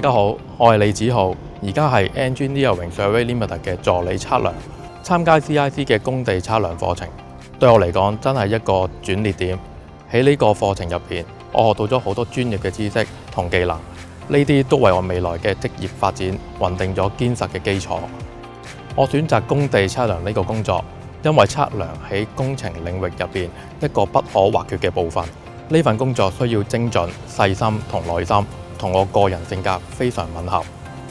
家好，我係李子豪，而家係 Engineering Survey Limited 嘅助理測量。參加 CIC 嘅工地測量課程，對我嚟講真係一個轉捩點。喺呢個課程入邊，我學到咗好多專業嘅知識同技能，呢啲都為我未來嘅職業發展穩定咗堅實嘅基礎。我選擇工地測量呢個工作，因為測量喺工程領域入邊一個不可或缺嘅部分。呢份工作需要精準、細心同耐心，同我個人性格非常吻合。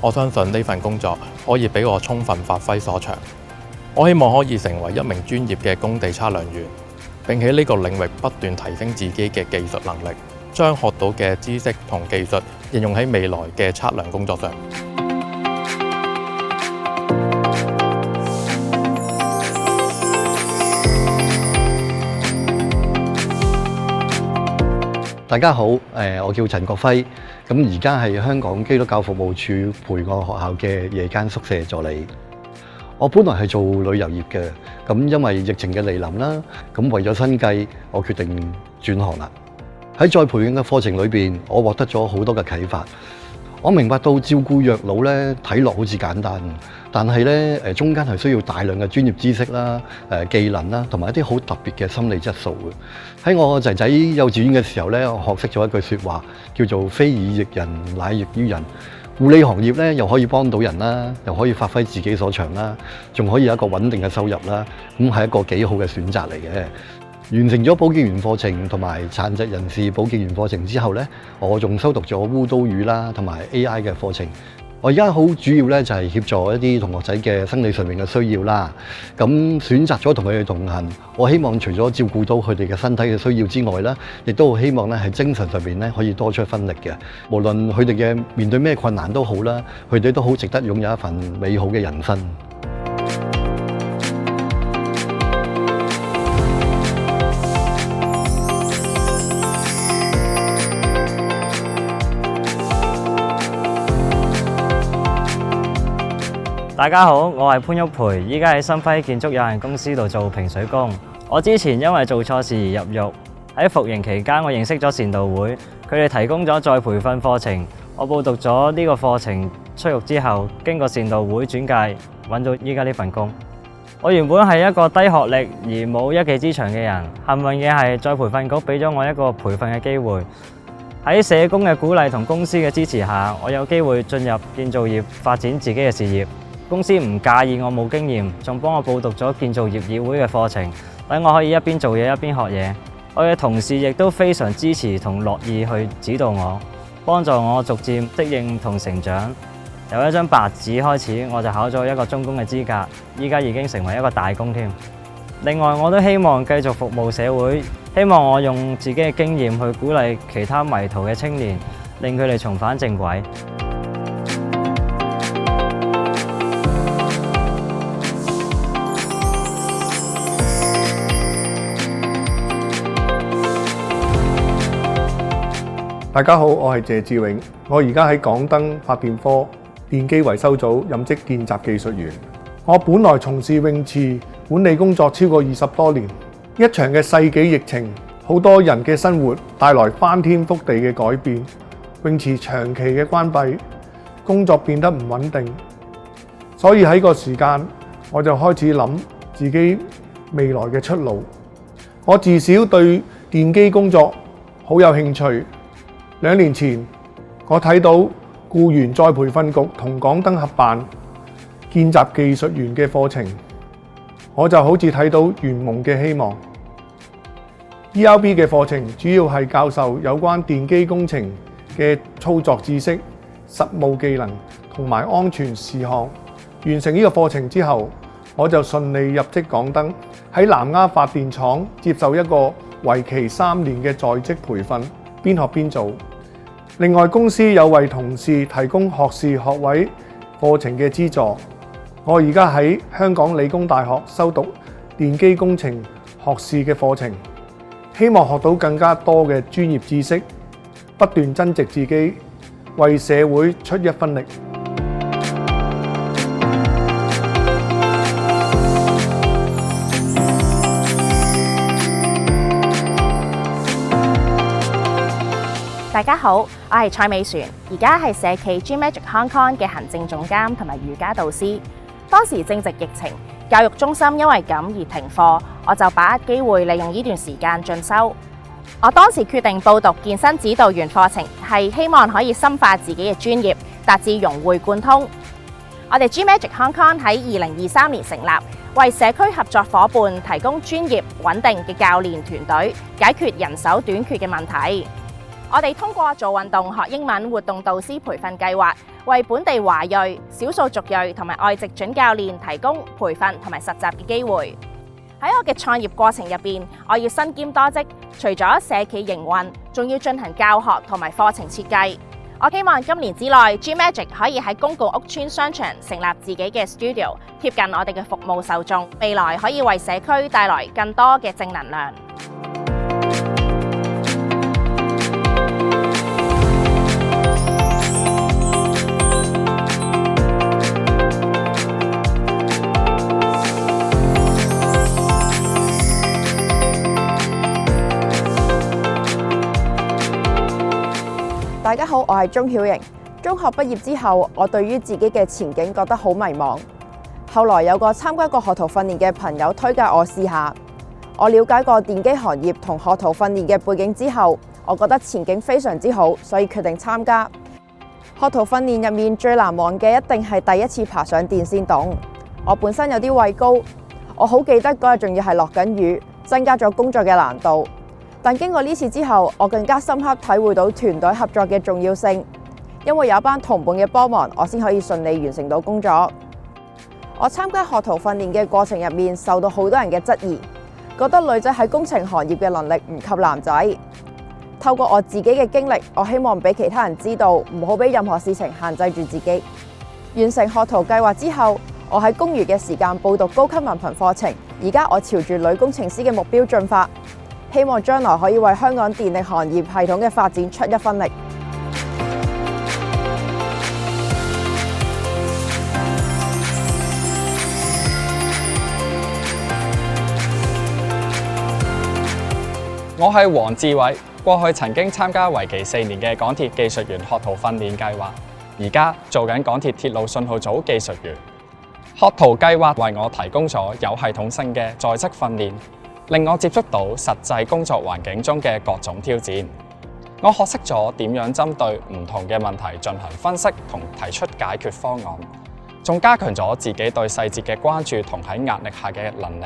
我相信呢份工作可以俾我充分發揮所長。我希望可以成為一名專業嘅工地測量員，並喺呢個領域不斷提升自己嘅技術能力，將學到嘅知識同技術應用喺未來嘅測量工作上。大家好，我叫陳國輝，咁而家係香港基督教服務處培愛學校嘅夜間宿舍助理。我本來係做旅遊業嘅，咁因為疫情嘅嚟臨啦，咁為咗生計，我決定轉行啦。喺再培訓嘅課程裏邊，我獲得咗好多嘅啟發。我明白到照顧弱佬咧，睇落好似簡單，但係咧中間係需要大量嘅專業知識啦、技能啦，同埋一啲好特別嘅心理質素嘅。喺我仔仔幼稚園嘅時候咧，我學識咗一句説話，叫做非以役人，乃役於人。護理行業咧又可以幫到人啦，又可以發揮自己所長啦，仲可以有一個穩定嘅收入啦，咁係一個幾好嘅選擇嚟嘅。完成咗保健員課程同埋殘疾人士保健員課程之後咧，我仲修讀咗烏都語啦同埋 AI 嘅課程。我而家好主要咧就係協助一啲同學仔嘅生理上面嘅需要啦。咁選擇咗同佢哋同行，我希望除咗照顧到佢哋嘅身體嘅需要之外啦，亦都好希望咧喺精神上面咧可以多出一分力嘅。無論佢哋嘅面對咩困難都好啦，佢哋都好值得擁有一份美好嘅人生。大家好，我係潘旭培，依家喺新輝建築有限公司度做平水工。我之前因為做錯事而入獄，喺服刑期間我認識咗善道會，佢哋提供咗再培訓課程。我報讀咗呢個課程，出獄之後經過善道會轉介，揾到依家呢份工。我原本係一個低學歷而冇一技之長嘅人，幸運嘅係再培訓局俾咗我一個培訓嘅機會。喺社工嘅鼓勵同公司嘅支持下，我有機會進入建造業發展自己嘅事業。公司唔介意我冇經驗，仲幫我報讀咗建造業議會嘅課程，等我可以一邊做嘢一邊學嘢。我嘅同事亦都非常支持同樂意去指導我，幫助我逐漸適應同成長。由一張白紙開始，我就考咗一個中工嘅資格，依家已經成為一個大工添。另外，我都希望繼續服務社會，希望我用自己嘅經驗去鼓勵其他迷途嘅青年，令佢哋重返正軌。大家好，我係謝志永，我而家喺港燈發電科電機維修組任職見習技術員。我本來從事泳池管理工作超過20多年，一場嘅世紀疫情，好多人嘅生活帶來翻天覆地嘅改變。泳池長期嘅關閉，工作變得唔穩定，所以喺個時間我就開始諗自己未來嘅出路。我自小對電機工作好有興趣。2年前，我睇到僱員再培訓局同港燈合辦見習技術員嘅課程，我就好似睇到圓夢嘅希望。ERB 嘅課程主要係教授有關電機工程嘅操作知識、實務技能同埋安全事項。完成呢個課程之後，我就順利入職港燈，喺南丫發電廠接受一個為期3年嘅在職培訓，邊學邊做。另外，公司有為同事提供學士學位課程嘅資助。我而家喺香港理工大學修讀電機工程學士嘅課程，希望學到更加多嘅專業知識，不斷增值自己，為社會出一分力。大大家好，我係蔡美璇，而家係社企 G-Magic Hong Kong 嘅行政總監同埋瑜伽導師。當時正值疫情，教育中心因為咁而停課，我就把握機會利用呢段時間進修。我當時決定報讀健身指導員課程，係希望可以深化自己嘅專業，達至融會貫通。我哋 G-Magic Hong Kong 喺2023年成立，為社區合作伙伴提供專業穩定嘅教練團隊，解決人手短缺嘅問題。我哋通過做運動學英文活動導師培訓計劃，為本地華裔、少數族裔同埋外籍準教練提供培訓同埋實習嘅機會。喺我嘅創業過程入邊，我要身兼多職，除咗社企營運，仲要進行教學同埋課程設計。我希望今年之內 G-Magic 可以喺公共屋邨商場成立自己嘅 studio， 貼近我哋嘅服務受眾，未來可以為社區帶來更多嘅正能量。大家好，我係鍾曉瑩。中學畢業之後，我對於自己嘅前景覺得好迷茫。後來有個參加過學徒訓練嘅朋友推介我試下。我了解過電機行業同學徒訓練嘅背景之後，我覺得前景非常之好，所以決定參加。學徒訓練入面最難忘嘅一定係第一次爬上電線筒。我本身有啲畏高，我好記得嗰日仲要係落緊雨，增加咗工作嘅難度。但經過呢次之後，我更加深刻體會到團隊合作嘅重要性，因為有一班同伴嘅幫忙，我先可以順利完成到工作。我參加學徒訓練嘅過程入面，受到好多人嘅質疑，覺得女仔喺工程行業嘅能力唔及男仔。透過我自己嘅經歷，我希望俾其他人知道，唔好俾任何事情限制住自己。完成學徒計劃之後，我喺公餘嘅時間報讀高級文憑課程，而家我朝住女工程師嘅目標進發。希望將來可以為香港電力行業系統嘅發展出一分力。我係黃志偉，過去曾經參加為期4年嘅港鐵技術員學徒訓練計劃，而家做緊港鐵鐵路信號組技術員。學徒計劃為我提供咗有系統性嘅在職訓練，令我接觸到實際工作環境中嘅各種挑戰。我學識咗點樣針對唔同嘅問題進行分析同提出解決方案，仲加強咗自己對細節嘅關注同喺壓力下嘅能力。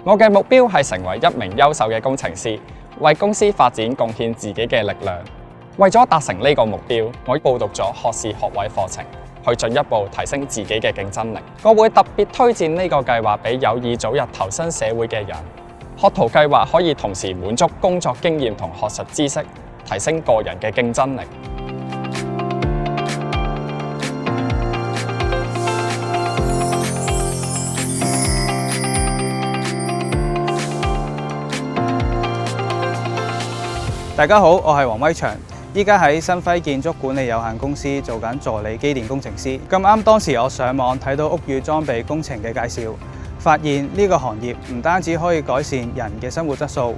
我嘅目標係成為一名優秀嘅工程師，為公司發展貢獻自己嘅力量。為咗達成呢個目標，我報讀咗學士學位課程，去進一步提升自己嘅競爭力。我會特別推薦呢個計劃俾有意早日投身社會嘅人。學徒計劃可以同時滿足工作經驗同學術知識，提升個人嘅競爭力。大家好，我係黃威祥，依家喺新輝建築管理有限公司做緊助理機電工程師。咁啱當時我上網睇到屋宇裝備工程嘅介紹，發現呢個行業唔單止可以改善人嘅生活質素，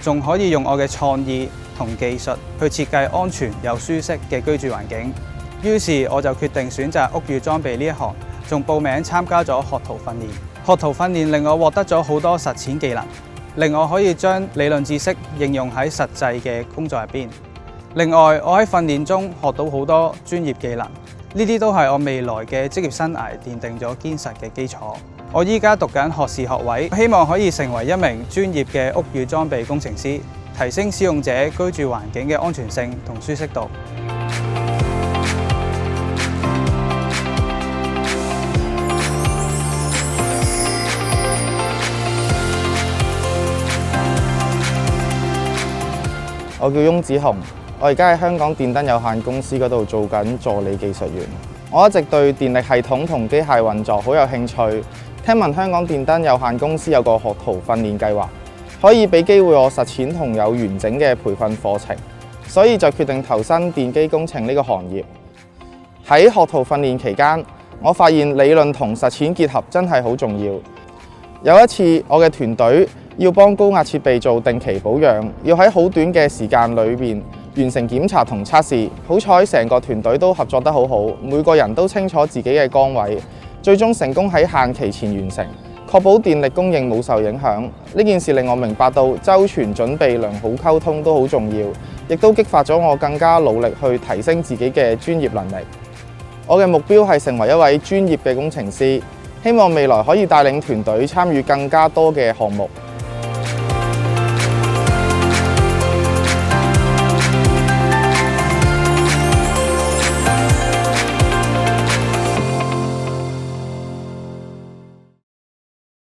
仲可以用我嘅創意同技術去設計安全又舒適嘅居住環境。於是我就決定選擇屋宇裝備呢一行，仲報名參加咗學徒訓練。學徒訓練令我獲得咗好多實踐技能，令我可以將理論知識應用喺實際嘅工作入邊。另外，我喺訓練中學到好多專業技能，呢啲都係我未來嘅職業生涯奠定咗堅實嘅基礎。我依家讀緊學士學位，希望可以成為一名專業嘅屋宇裝備工程師，提升使用者居住環境嘅安全性同舒適度。我叫翁子雄，我而家喺香港電燈有限公司嗰度做緊助理技術員。我一直對電力系統同機械運作好有興趣。聽聞香港電燈有限公司有個學徒訓練計劃，可以俾機會我實踐同有完整嘅培訓課程，所以就決定投身電機工程呢個行業。喺學徒訓練期間，我發現理論同實踐結合真係好重要。有一次，我嘅團隊要幫高壓設備做定期保養，要喺好短嘅時間裏面完成檢查同測試。好彩成個團隊都合作得好好，每個人都清楚自己嘅崗位，最終成功喺限期前完成，確保電力供應冇受影響。呢件事令我明白到周全準備、良好溝通都好重要，亦都激發咗我更加努力去提升自己嘅專業能力。我嘅目標係成為一位專業嘅工程師，希望未來可以帶領團隊參與更加多嘅項目。